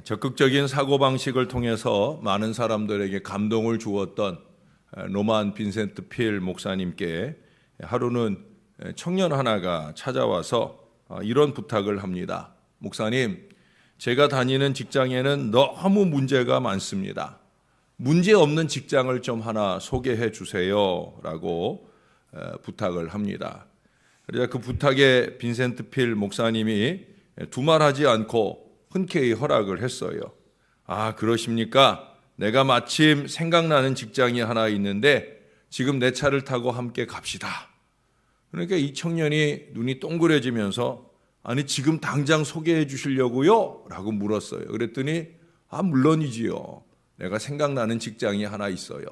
적극적인 사고방식을 통해서 많은 사람들에게 감동을 주었던 로만 빈센트 필 목사님께 하루는 청년 하나가 찾아와서 이런 부탁을 합니다. 목사님, 제가 다니는 직장에는 너무 문제가 많습니다. 문제 없는 직장을 좀 하나 소개해 주세요 라고 부탁을 합니다. 그래서 그 부탁에 빈센트 필 목사님이 두말하지 않고 흔쾌히 허락을 했어요. 아, 그러십니까? 내가 마침 생각나는 직장이 하나 있는데 지금 내 차를 타고 함께 갑시다. 그러니까 이 청년이 눈이 동그래지면서 아니 지금 당장 소개해 주시려고요? 라고 물었어요. 그랬더니 물론이지요. 내가 생각나는 직장이 하나 있어요.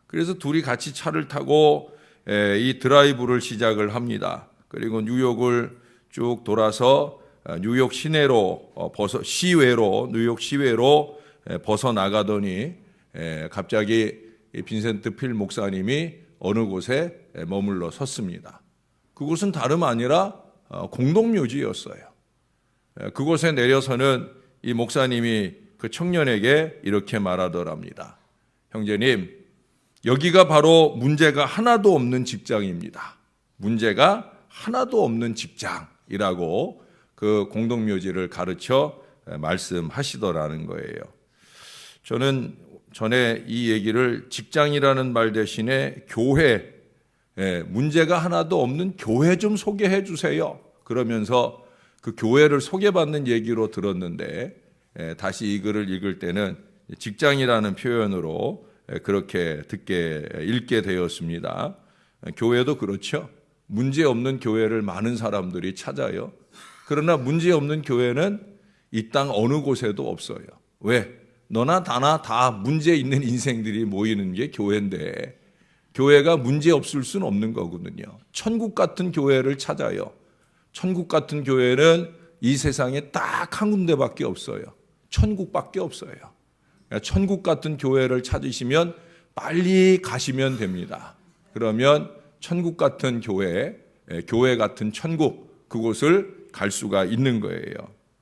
그래서 둘이 같이 차를 타고 이 드라이브를 시작을 합니다. 그리고 뉴욕을 쭉 돌아서 뉴욕 시내로 뉴욕 시외로 벗어나가더니 갑자기 빈센트 필 목사님이 어느 곳에 머물러 섰습니다. 그곳은 다름 아니라 공동묘지였어요. 그곳에 내려서는 이 목사님이 그 청년에게 이렇게 말하더랍니다. 형제님, 여기가 바로 문제가 하나도 없는 직장입니다. 문제가 하나도 없는 직장이라고 그 공동묘지를 가르쳐 말씀하시더라는 거예요. 저는 전에 이 얘기를 직장이라는 말 대신에 교회, 문제가 하나도 없는 교회 좀 소개해 주세요. 그러면서 그 교회를 소개받는 얘기로 들었는데 다시 이 글을 읽을 때는 직장이라는 표현으로 그렇게 읽게 되었습니다. 교회도 그렇죠. 문제 없는 교회를 많은 사람들이 찾아요. 그러나 문제 없는 교회는 이 땅 어느 곳에도 없어요. 왜? 너나 나나 다 문제 있는 인생들이 모이는 게 교회인데 교회가 문제 없을 수는 없는 거거든요. 천국 같은 교회를 찾아요. 천국 같은 교회는 이 세상에 딱 한 군데밖에 없어요. 천국밖에 없어요. 천국 같은 교회를 찾으시면 빨리 가시면 됩니다. 그러면 천국 같은 교회, 교회 같은 천국, 그곳을 갈 수가 있는 거예요.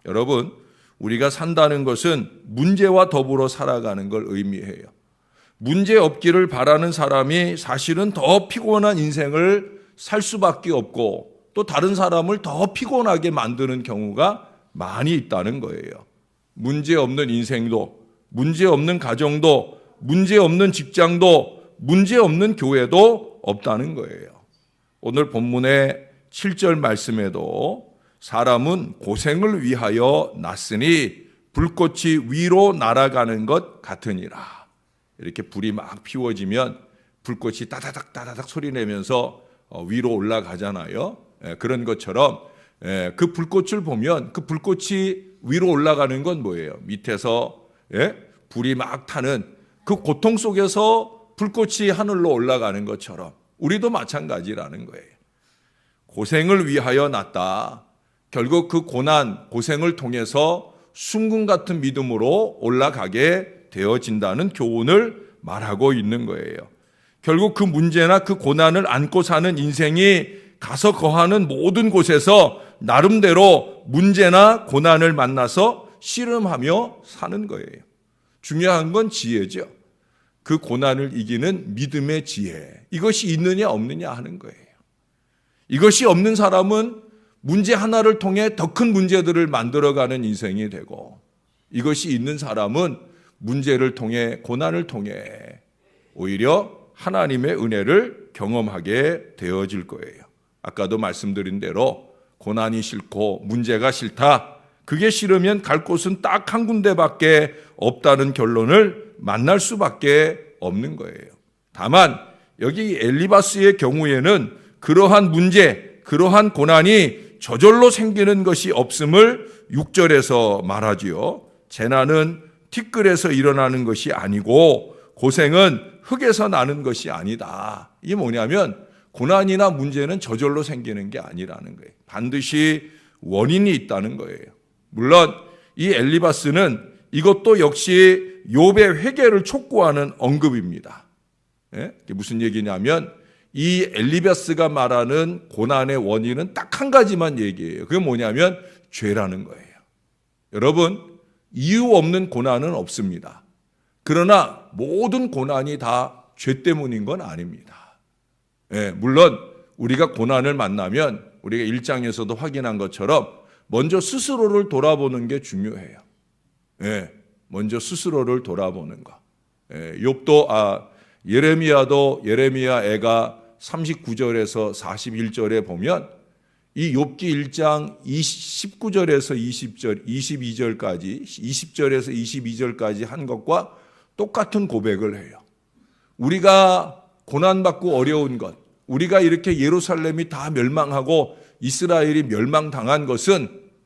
여러분, 우리가 산다는 것은 문제와 더불어 살아가는 걸 의미해요. 문제 없기를 바라는 사람이 사실은 더 피곤한 인생을 살 수밖에 없고 또 다른 사람을 더 피곤하게 만드는 경우가 많이 있다는 거예요. 문제 없는 인생도, 문제 없는 가정도, 문제 없는 직장도, 문제 없는 교회도 없다는 거예요. 오늘 본문의 7절 말씀에도 사람은 고생을 위하여 났으니 불꽃이 위로 날아가는 것 같으니라. 이렇게 불이 막 피워지면 불꽃이 따다닥 소리 내면서 위로 올라가잖아요. 그런 것처럼 그 불꽃을 보면 그 불꽃이 위로 올라가는 건 뭐예요? 밑에서 불이 막 타는 그 고통 속에서 불꽃이 하늘로 올라가는 것처럼 우리도 마찬가지라는 거예요. 고생을 위하여 났다. 결국 그 고생을 통해서 순금 같은 믿음으로 올라가게 되어진다는 교훈을 말하고 있는 거예요. 결국 그 문제나 그 고난을 안고 사는 인생이 가서 거하는 모든 곳에서 나름대로 문제나 고난을 만나서 씨름하며 사는 거예요. 중요한 건 지혜죠. 그 고난을 이기는 믿음의 지혜. 이것이 있느냐 없느냐 하는 거예요. 이것이 없는 사람은 문제 하나를 통해 더 큰 문제들을 만들어가는 인생이 되고 이것이 있는 사람은 문제를 통해 고난을 통해 오히려 하나님의 은혜를 경험하게 되어질 거예요. 아까도 말씀드린 대로 고난이 싫고 문제가 싫다. 그게 싫으면 갈 곳은 딱 한 군데밖에 없다는 결론을 만날 수밖에 없는 거예요. 다만 여기 엘리바스의 경우에는 그러한 문제, 그러한 고난이 저절로 생기는 것이 없음을 6절에서 말하지요. 재난은 티끌에서 일어나는 것이 아니고 고생은 흙에서 나는 것이 아니다. 이게 뭐냐면 고난이나 문제는 저절로 생기는 게 아니라는 거예요. 반드시 원인이 있다는 거예요. 물론 이 엘리바스는 이것도 역시 욥의 회개를 촉구하는 언급입니다. 이게 무슨 얘기냐면 이 엘리바스가 말하는 고난의 원인은 딱 한 가지만 얘기해요. 그게 뭐냐면 죄라는 거예요. 여러분, 이유 없는 고난은 없습니다. 그러나 모든 고난이 다 죄 때문인 건 아닙니다. 물론 우리가 고난을 만나면 우리가 1장에서도 확인한 것처럼 먼저 스스로를 돌아보는 게 중요해요. 먼저 스스로를 돌아보는 거. 예레미야도 예레미야 애가 39절에서 41절에 보면 이 욥기 1장 19절에서 20절, 22절까지 20절에서 22절까지 한 것과 똑같은 고백을 해요. 우리가 고난받고 어려운 것, 우리가 이렇게 예루살렘이 다 멸망하고 이스라엘이 멸망당한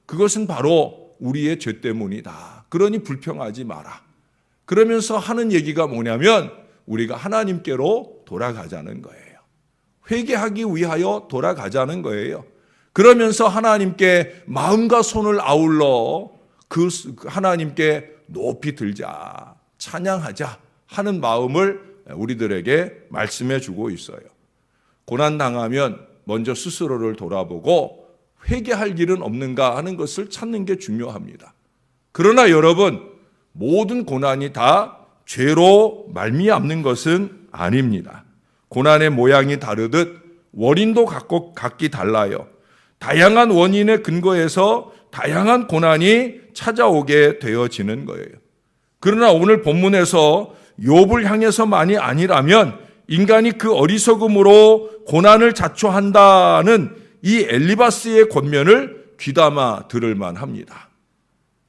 그것은 바로 우리의 죄 때문이다. 그러니 불평하지 마라. 그러면서 하는 얘기가 뭐냐면 우리가 하나님께로 돌아가자는 거예요. 회개하기 위하여 돌아가자는 거예요. 그러면서 하나님께 마음과 손을 아울러 그 하나님께 높이 들자, 찬양하자 하는 마음을 우리들에게 말씀해 주고 있어요. 고난당하면 먼저 스스로를 돌아보고 회개할 일은 없는가 하는 것을 찾는 게 중요합니다. 그러나 여러분, 모든 고난이 다 죄로 말미암는 것은 아닙니다. 고난의 모양이 다르듯 원인도 각기 달라요. 다양한 원인에 근거해서 다양한 고난이 찾아오게 되어지는 거예요. 그러나 오늘 본문에서 욥을 향해서만이 아니라면 인간이 그 어리석음으로 고난을 자초한다는 이 엘리바스의 권면을 귀담아 들을 만합니다.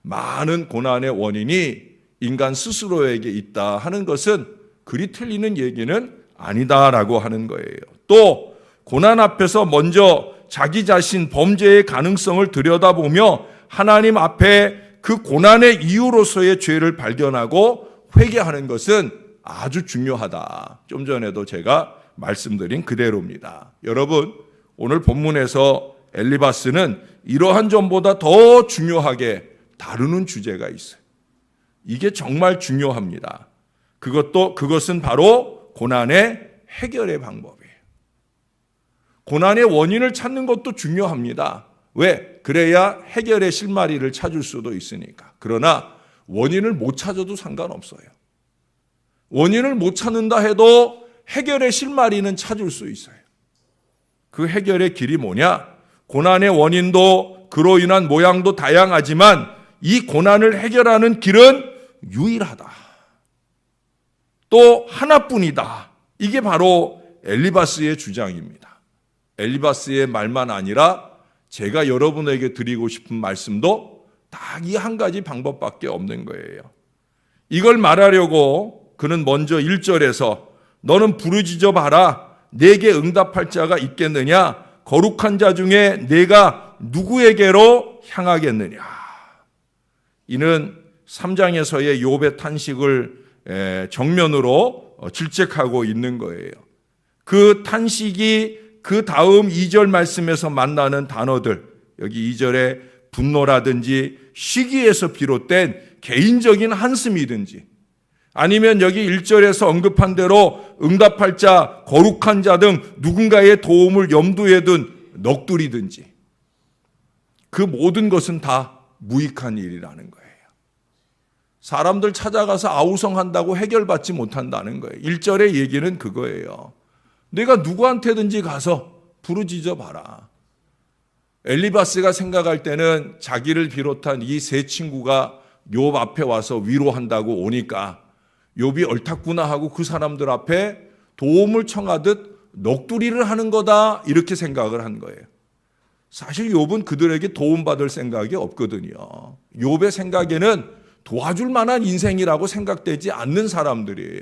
많은 고난의 원인이 인간 스스로에게 있다 하는 것은 그리 틀리는 얘기는 아니다라고 하는 거예요. 또 고난 앞에서 먼저 자기 자신 범죄의 가능성을 들여다보며 하나님 앞에 그 고난의 이유로서의 죄를 발견하고 회개하는 것은 아주 중요하다. 좀 전에도 제가 말씀드린 그대로입니다. 여러분, 오늘 본문에서 엘리바스는 이러한 점보다 더 중요하게 다루는 주제가 있어요. 이게 정말 중요합니다. 그것은 바로 고난의 해결의 방법이에요. 고난의 원인을 찾는 것도 중요합니다. 왜? 그래야 해결의 실마리를 찾을 수도 있으니까. 그러나 원인을 못 찾아도 상관없어요. 원인을 못 찾는다 해도 해결의 실마리는 찾을 수 있어요. 그 해결의 길이 뭐냐? 고난의 원인도 그로 인한 모양도 다양하지만 이 고난을 해결하는 길은 유일하다. 또 하나뿐이다. 이게 바로 엘리바스의 주장입니다. 엘리바스의 말만 아니라 제가 여러분에게 드리고 싶은 말씀도 딱 이 한 가지 방법밖에 없는 거예요. 이걸 말하려고 그는 먼저 1절에서 너는 부르짖어 봐라. 내게 응답할 자가 있겠느냐? 거룩한 자 중에 내가 누구에게로 향하겠느냐? 이는 3장에서의 욥의 탄식을 정면으로 질책하고 있는 거예요. 그 탄식이 그 다음 2절 말씀에서 만나는 단어들, 여기 2절에 분노라든지 시기에서 비롯된 개인적인 한숨이든지 아니면 여기 1절에서 언급한 대로 응답할 자, 거룩한 자 등 누군가의 도움을 염두에 둔 넋두리든지 그 모든 것은 다 무익한 일이라는 거예요. 사람들 찾아가서 아우성한다고 해결받지 못한다는 거예요. 1절의 얘기는 그거예요. 내가 누구한테든지 가서 부르짖어 봐라. 엘리바스가 생각할 때는 자기를 비롯한 이 세 친구가 욥 앞에 와서 위로한다고 오니까 욥이 옳았구나 하고 그 사람들 앞에 도움을 청하듯 넋두리를 하는 거다 이렇게 생각을 한 거예요. 사실 욥은 그들에게 도움받을 생각이 없거든요. 욥의 생각에는 도와줄 만한 인생이라고 생각되지 않는 사람들이에요.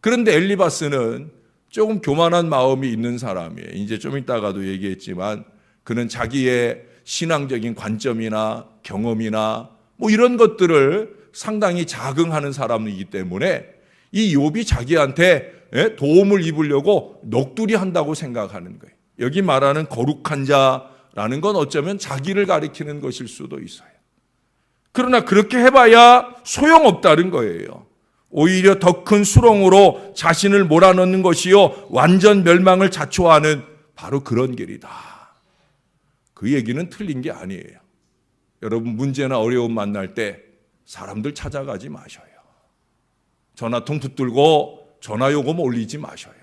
그런데 엘리바스는 조금 교만한 마음이 있는 사람이에요. 이제 좀 이따가도 얘기했지만 그는 자기의 신앙적인 관점이나 경험이나 뭐 이런 것들을 상당히 자긍하는 사람이기 때문에 이 욥이 자기한테 도움을 입으려고 넋두리 한다고 생각하는 거예요. 여기 말하는 거룩한 자라는 건 어쩌면 자기를 가리키는 것일 수도 있어요. 그러나 그렇게 해봐야 소용없다는 거예요. 오히려 더 큰 수렁으로 자신을 몰아넣는 것이요 완전 멸망을 자초하는 바로 그런 길이다. 그 얘기는 틀린 게 아니에요. 여러분 문제나 어려움 만날 때 사람들 찾아가지 마셔요. 전화통 붙들고 전화요금 올리지 마셔요.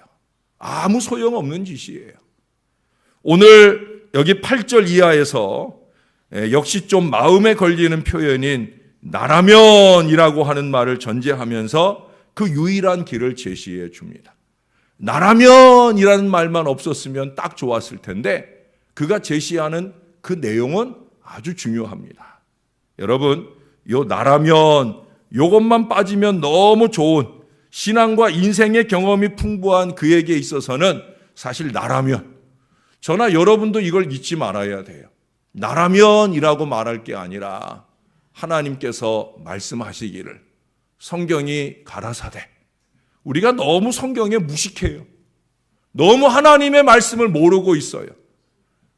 아무 소용없는 짓이에요. 오늘 여기 8절 이하에서 역시 좀 마음에 걸리는 표현인 나라면이라고 하는 말을 전제하면서 그 유일한 길을 제시해 줍니다. 나라면이라는 말만 없었으면 딱 좋았을 텐데 그가 제시하는 그 내용은 아주 중요합니다. 여러분, 요 나라면 요것만 빠지면 너무 좋은 신앙과 인생의 경험이 풍부한 그에게 있어서는 사실 나라면, 저나 여러분도 이걸 잊지 말아야 돼요. 나라면이라고 말할 게 아니라 하나님께서 말씀하시기를 성경이 가라사대. 우리가 너무 성경에 무식해요. 너무 하나님의 말씀을 모르고 있어요.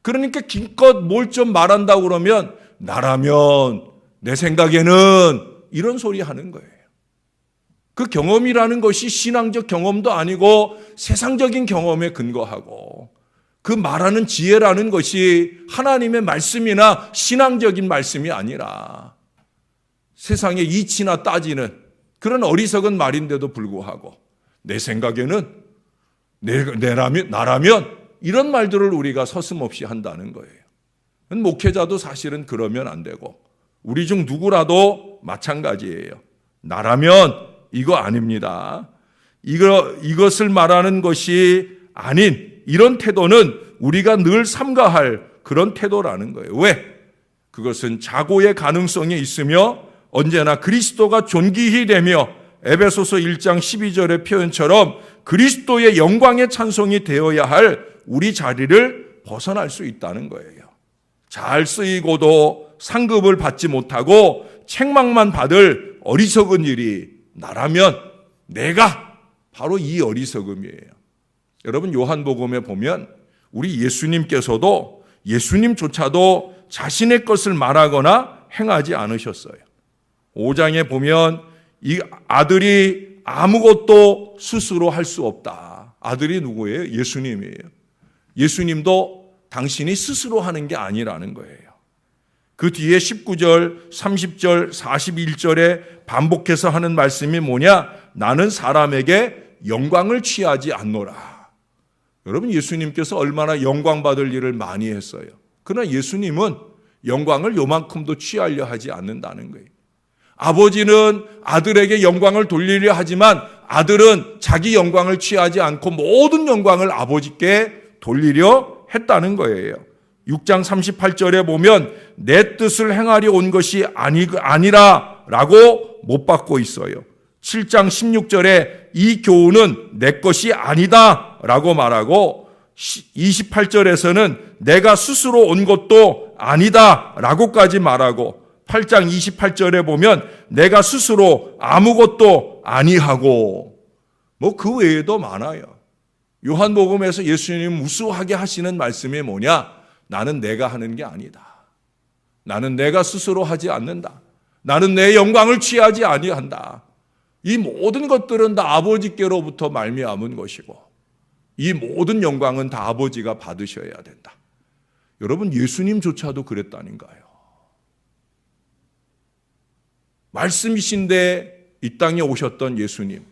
그러니까 기껏 뭘 좀 말한다고 그러면 나라면, 내 생각에는 이런 소리 하는 거예요. 그 경험이라는 것이 신앙적 경험도 아니고 세상적인 경험에 근거하고 그 말하는 지혜라는 것이 하나님의 말씀이나 신앙적인 말씀이 아니라 세상의 이치나 따지는 그런 어리석은 말인데도 불구하고 내 생각에는 나라면 이런 말들을 우리가 서슴없이 한다는 거예요. 목회자도 사실은 그러면 안 되고 우리 중 누구라도 마찬가지예요. 나라면 이거 아닙니다. 이것을 말하는 것이 아닌 이런 태도는 우리가 늘 삼가할 그런 태도라는 거예요. 왜? 그것은 자고의 가능성이 있으며 언제나 그리스도가 존귀히 되며 에베소서 1장 12절의 표현처럼 그리스도의 영광의 찬송이 되어야 할 우리 자리를 벗어날 수 있다는 거예요. 잘 쓰이고도 상급을 받지 못하고 책망만 받을 어리석은 일이 나라면 내가 바로 이 어리석음이에요. 여러분, 요한복음에 보면 우리 예수님조차도 자신의 것을 말하거나 행하지 않으셨어요. 5장에 보면 이 아들이 아무것도 스스로 할 수 없다. 아들이 누구예요? 예수님이에요. 예수님도 당신이 스스로 하는 게 아니라는 거예요. 그 뒤에 19절, 30절, 41절에 반복해서 하는 말씀이 뭐냐? 나는 사람에게 영광을 취하지 않노라. 여러분, 예수님께서 얼마나 영광 받을 일을 많이 했어요. 그러나 예수님은 영광을 요만큼도 취하려 하지 않는다는 거예요. 아버지는 아들에게 영광을 돌리려 하지만 아들은 자기 영광을 취하지 않고 모든 영광을 아버지께 돌리려 했다는 거예요. 6장 38절에 보면 내 뜻을 행하려 온 것이 아니라 라고 못 받고 있어요. 7장 16절에 이 교훈은 내 것이 아니다 라고 말하고 28절에서는 내가 스스로 온 것도 아니다 라고까지 말하고 8장 28절에 보면 내가 스스로 아무것도 아니하고 그 외에도 많아요. 요한복음에서 예수님 무수하게 하시는 말씀이 뭐냐? 나는 내가 하는 게 아니다. 나는 내가 스스로 하지 않는다. 나는 내 영광을 취하지 아니한다. 이 모든 것들은 다 아버지께로부터 말미암은 것이고 이 모든 영광은 다 아버지가 받으셔야 된다. 여러분, 예수님조차도 그랬다니까요. 말씀이신데 이 땅에 오셨던 예수님,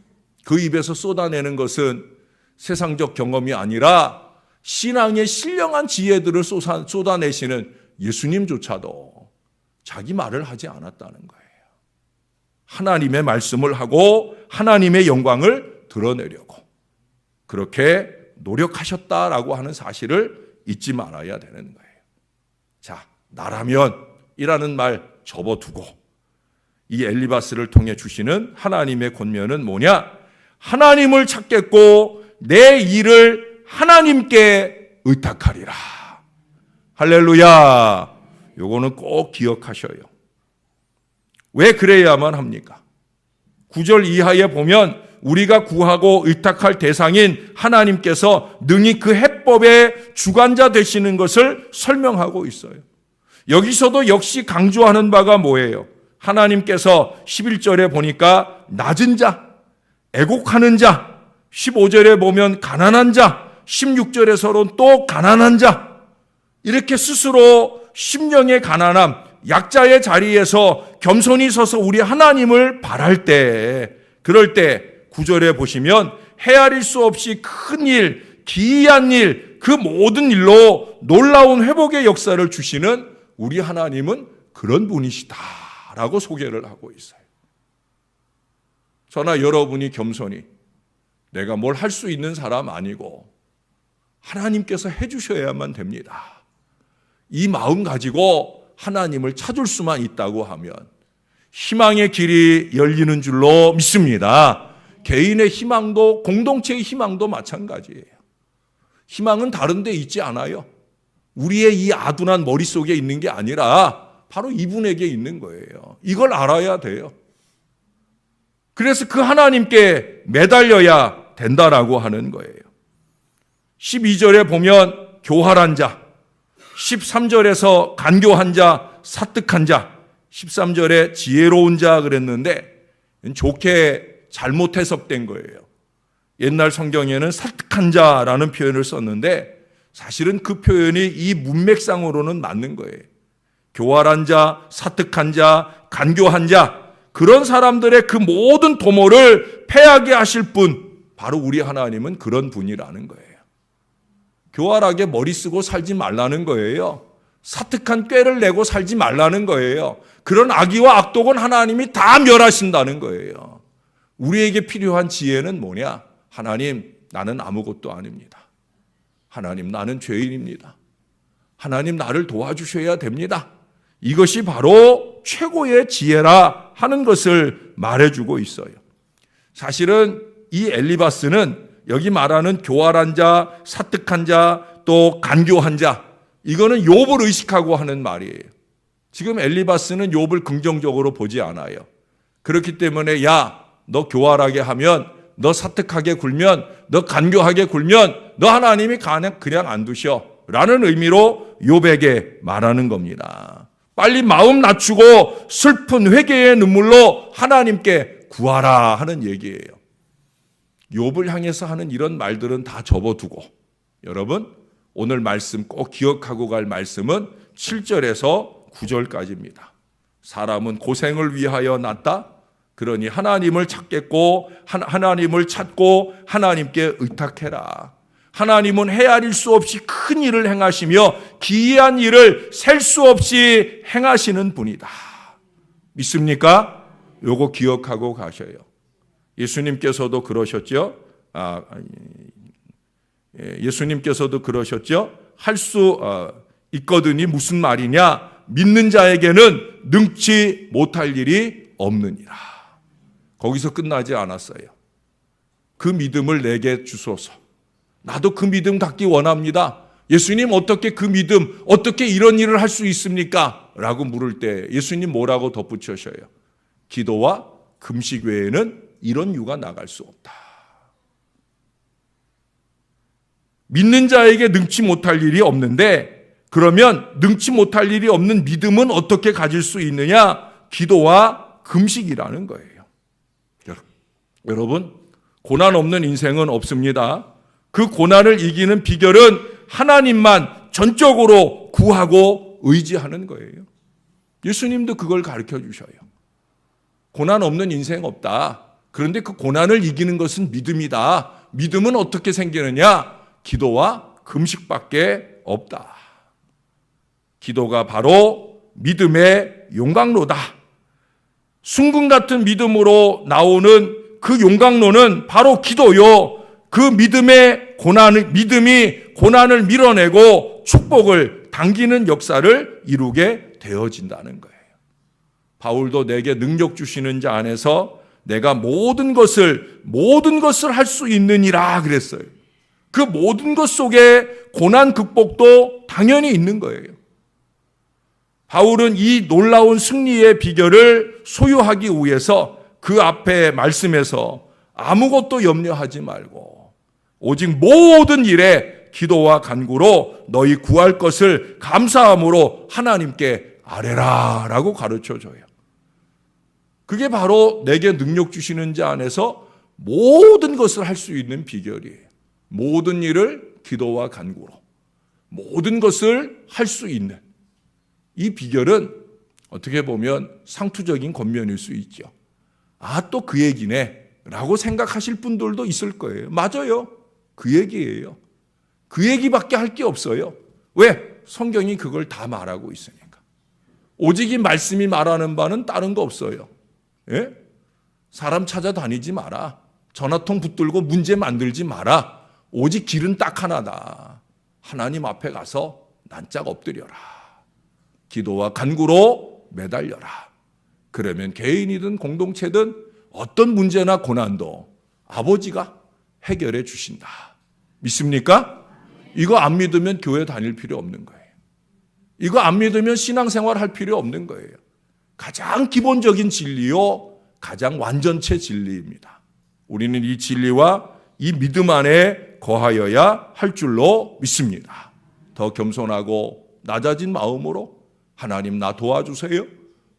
그 입에서 쏟아내는 것은 세상적 경험이 아니라 신앙의 신령한 지혜들을 쏟아내시는 예수님조차도 자기 말을 하지 않았다는 거예요. 하나님의 말씀을 하고 하나님의 영광을 드러내려고 그렇게 노력하셨다라고 하는 사실을 잊지 말아야 되는 거예요. 자, 나라면이라는 말 접어두고 이 엘리바스를 통해 주시는 하나님의 권면은 뭐냐? 하나님을 찾겠고 내 일을 하나님께 의탁하리라. 할렐루야. 요거는 꼭 기억하셔요. 왜 그래야만 합니까? 9절 이하에 보면 우리가 구하고 의탁할 대상인 하나님께서 능히 그 해법의 주관자 되시는 것을 설명하고 있어요. 여기서도 역시 강조하는 바가 뭐예요? 하나님께서 11절에 보니까 낮은 자, 애곡하는 자, 15절에 보면 가난한 자, 16절에서는 또 가난한 자, 이렇게 스스로 심령의 가난함, 약자의 자리에서 겸손히 서서 우리 하나님을 바랄 때, 그럴 때 9절에 보시면 헤아릴 수 없이 큰 일, 기이한 일, 그 모든 일로 놀라운 회복의 역사를 주시는 우리 하나님은 그런 분이시다라고 소개를 하고 있어요. 저나 여러분이 겸손히 내가 뭘 할 수 있는 사람 아니고 하나님께서 해주셔야만 됩니다. 이 마음 가지고 하나님을 찾을 수만 있다고 하면 희망의 길이 열리는 줄로 믿습니다. 개인의 희망도 공동체의 희망도 마찬가지예요. 희망은 다른 데 있지 않아요. 우리의 이 아둔한 머릿속에 있는 게 아니라 바로 이분에게 있는 거예요. 이걸 알아야 돼요. 그래서 그 하나님께 매달려야 된다라고 하는 거예요. 12절에 보면 교활한 자, 13절에서 간교한 자, 사특한 자, 13절에 지혜로운 자 그랬는데 좋게 잘못 해석된 거예요. 옛날 성경에는 사특한 자라는 표현을 썼는데 사실은 그 표현이 이 문맥상으로는 맞는 거예요. 교활한 자, 사특한 자, 간교한 자, 그런 사람들의 그 모든 도모를 패하게 하실 분, 바로 우리 하나님은 그런 분이라는 거예요. 교활하게 머리 쓰고 살지 말라는 거예요. 사특한 꾀를 내고 살지 말라는 거예요. 그런 악의와 악독은 하나님이 다 멸하신다는 거예요. 우리에게 필요한 지혜는 뭐냐? 하나님, 나는 아무것도 아닙니다. 하나님, 나는 죄인입니다. 하나님, 나를 도와주셔야 됩니다. 이것이 바로 최고의 지혜라 하는 것을 말해주고 있어요. 사실은 이 엘리바스는 여기 말하는 교활한 자, 사특한 자, 또 간교한 자, 이거는 욥을 의식하고 하는 말이에요. 지금 엘리바스는 욥을 긍정적으로 보지 않아요. 그렇기 때문에 야, 너 교활하게 하면, 너 사특하게 굴면, 너 간교하게 굴면 너 하나님이 그냥 안 두셔 라는 의미로 욥에게 말하는 겁니다. 빨리 마음 낮추고 슬픈 회개의 눈물로 하나님께 구하라 하는 얘기예요. 욥을 향해서 하는 이런 말들은 다 접어두고 여러분 오늘 말씀 꼭 기억하고 갈 말씀은 7절에서 9절까지입니다. 사람은 고생을 위하여 났다. 그러니 하나님을 찾겠고 하나님을 찾고 하나님께 의탁해라. 하나님은 헤아릴 수 없이 큰 일을 행하시며 기이한 일을 셀 수 없이 행하시는 분이다. 믿습니까? 요거 기억하고 가셔요. 예수님께서도 그러셨죠. 예수님께서도 그러셨죠. 할 수 있거든이 무슨 말이냐? 믿는 자에게는 능치 못할 일이 없느니라. 거기서 끝나지 않았어요. 그 믿음을 내게 주소서. 나도 그 믿음 갖기 원합니다. 예수님 어떻게 그 믿음, 어떻게 이런 일을 할 수 있습니까? 라고 물을 때 예수님 뭐라고 덧붙여셔요? 기도와 금식 외에는 이런 유가 나갈 수 없다. 믿는 자에게 능치 못할 일이 없는데 그러면 능치 못할 일이 없는 믿음은 어떻게 가질 수 있느냐? 기도와 금식이라는 거예요. 여러분, 고난 없는 인생은 없습니다. 그 고난을 이기는 비결은 하나님만 전적으로 구하고 의지하는 거예요. 예수님도 그걸 가르쳐 주셔요. 고난 없는 인생 없다. 그런데 그 고난을 이기는 것은 믿음이다. 믿음은 어떻게 생기느냐? 기도와 금식밖에 없다. 기도가 바로 믿음의 용광로다. 순금 같은 믿음으로 나오는 그 용광로는 바로 기도요. 그 믿음이 고난을 밀어내고 축복을 당기는 역사를 이루게 되어진다는 거예요. 바울도 내게 능력 주시는 자 안에서 내가 모든 것을 할 수 있느니라 그랬어요. 그 모든 것 속에 고난 극복도 당연히 있는 거예요. 바울은 이 놀라운 승리의 비결을 소유하기 위해서 그 앞에 말씀에서 아무것도 염려하지 말고 오직 모든 일에 기도와 간구로 너희 구할 것을 감사함으로 하나님께 아뢰라 라고 가르쳐줘요. 그게 바로 내게 능력 주시는 자 안에서 모든 것을 할 수 있는 비결이에요. 모든 일을 기도와 간구로 모든 것을 할 수 있는 이 비결은 어떻게 보면 상투적인 겉면일 수 있죠. 아, 또 그 얘기네 라고 생각하실 분들도 있을 거예요. 맞아요. 그 얘기예요. 그 얘기밖에 할 게 없어요. 왜? 성경이 그걸 다 말하고 있으니까. 오직 이 말씀이 말하는 바는 다른 거 없어요. 예? 사람 찾아다니지 마라. 전화통 붙들고 문제 만들지 마라. 오직 길은 딱 하나다. 하나님 앞에 가서 난짝 엎드려라. 기도와 간구로 매달려라. 그러면 개인이든 공동체든 어떤 문제나 고난도 아버지가 해결해 주신다. 믿습니까? 이거 안 믿으면 교회 다닐 필요 없는 거예요. 이거 안 믿으면 신앙생활 할 필요 없는 거예요. 가장 기본적인 진리요, 가장 완전체 진리입니다. 우리는 이 진리와 이 믿음 안에 거하여야 할 줄로 믿습니다. 더 겸손하고 낮아진 마음으로 하나님 나 도와주세요.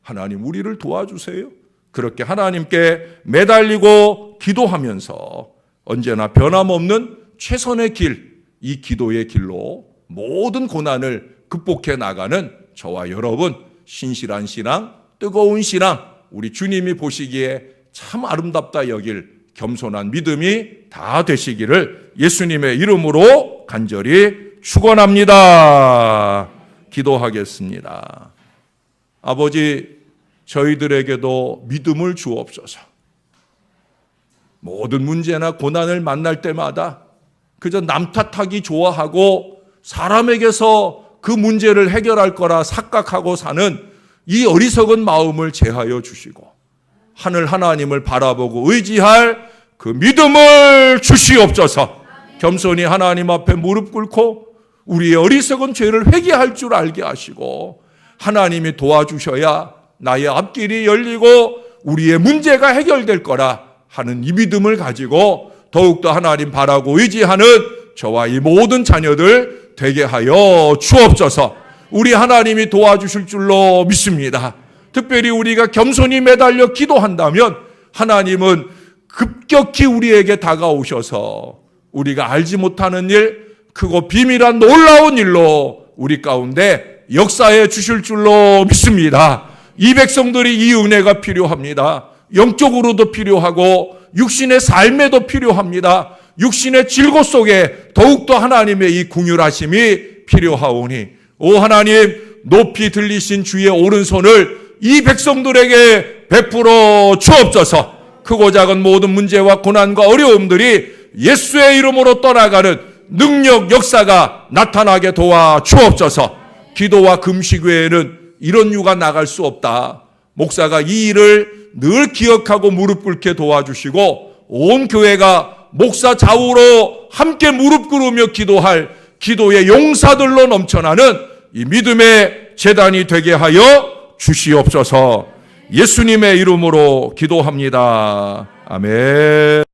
하나님 우리를 도와주세요. 그렇게 하나님께 매달리고 기도하면서 언제나 변함없는 최선의 길, 이 기도의 길로 모든 고난을 극복해 나가는 저와 여러분, 신실한 신앙, 뜨거운 신앙, 우리 주님이 보시기에 참 아름답다 여길 겸손한 믿음이 다 되시기를 예수님의 이름으로 간절히 축원합니다. 기도하겠습니다. 아버지, 저희들에게도 믿음을 주옵소서. 모든 문제나 고난을 만날 때마다 그저 남 탓하기 좋아하고 사람에게서 그 문제를 해결할 거라 착각하고 사는 이 어리석은 마음을 제하여 주시고 하늘 하나님을 바라보고 의지할 그 믿음을 주시옵소서. 겸손히 하나님 앞에 무릎 꿇고 우리의 어리석은 죄를 회개할 줄 알게 하시고 하나님이 도와주셔야 나의 앞길이 열리고 우리의 문제가 해결될 거라 하는 이 믿음을 가지고 더욱더 하나님 바라고 의지하는 저와 이 모든 자녀들 되게 하여 주옵소서. 우리 하나님이 도와주실 줄로 믿습니다. 특별히 우리가 겸손히 매달려 기도한다면 하나님은 급격히 우리에게 다가오셔서 우리가 알지 못하는 일, 크고 비밀한 놀라운 일로 우리 가운데 역사해 주실 줄로 믿습니다. 이 백성들이 이 은혜가 필요합니다. 영적으로도 필요하고 육신의 삶에도 필요합니다. 육신의 질고 속에 더욱더 하나님의 이 긍휼하심이 필요하오니 오 하나님, 높이 들리신 주의 오른손을 이 백성들에게 베풀어 주옵소서. 크고 작은 모든 문제와 고난과 어려움들이 예수의 이름으로 떠나가는 능력 역사가 나타나게 도와 주옵소서. 기도와 금식 외에는 이런 유가 나갈 수 없다. 목사가 이 일을 늘 기억하고 무릎 꿇게 도와주시고 온 교회가 목사 좌우로 함께 무릎 꿇으며 기도할 기도의 용사들로 넘쳐나는 이 믿음의 제단이 되게 하여 주시옵소서. 예수님의 이름으로 기도합니다. 아멘.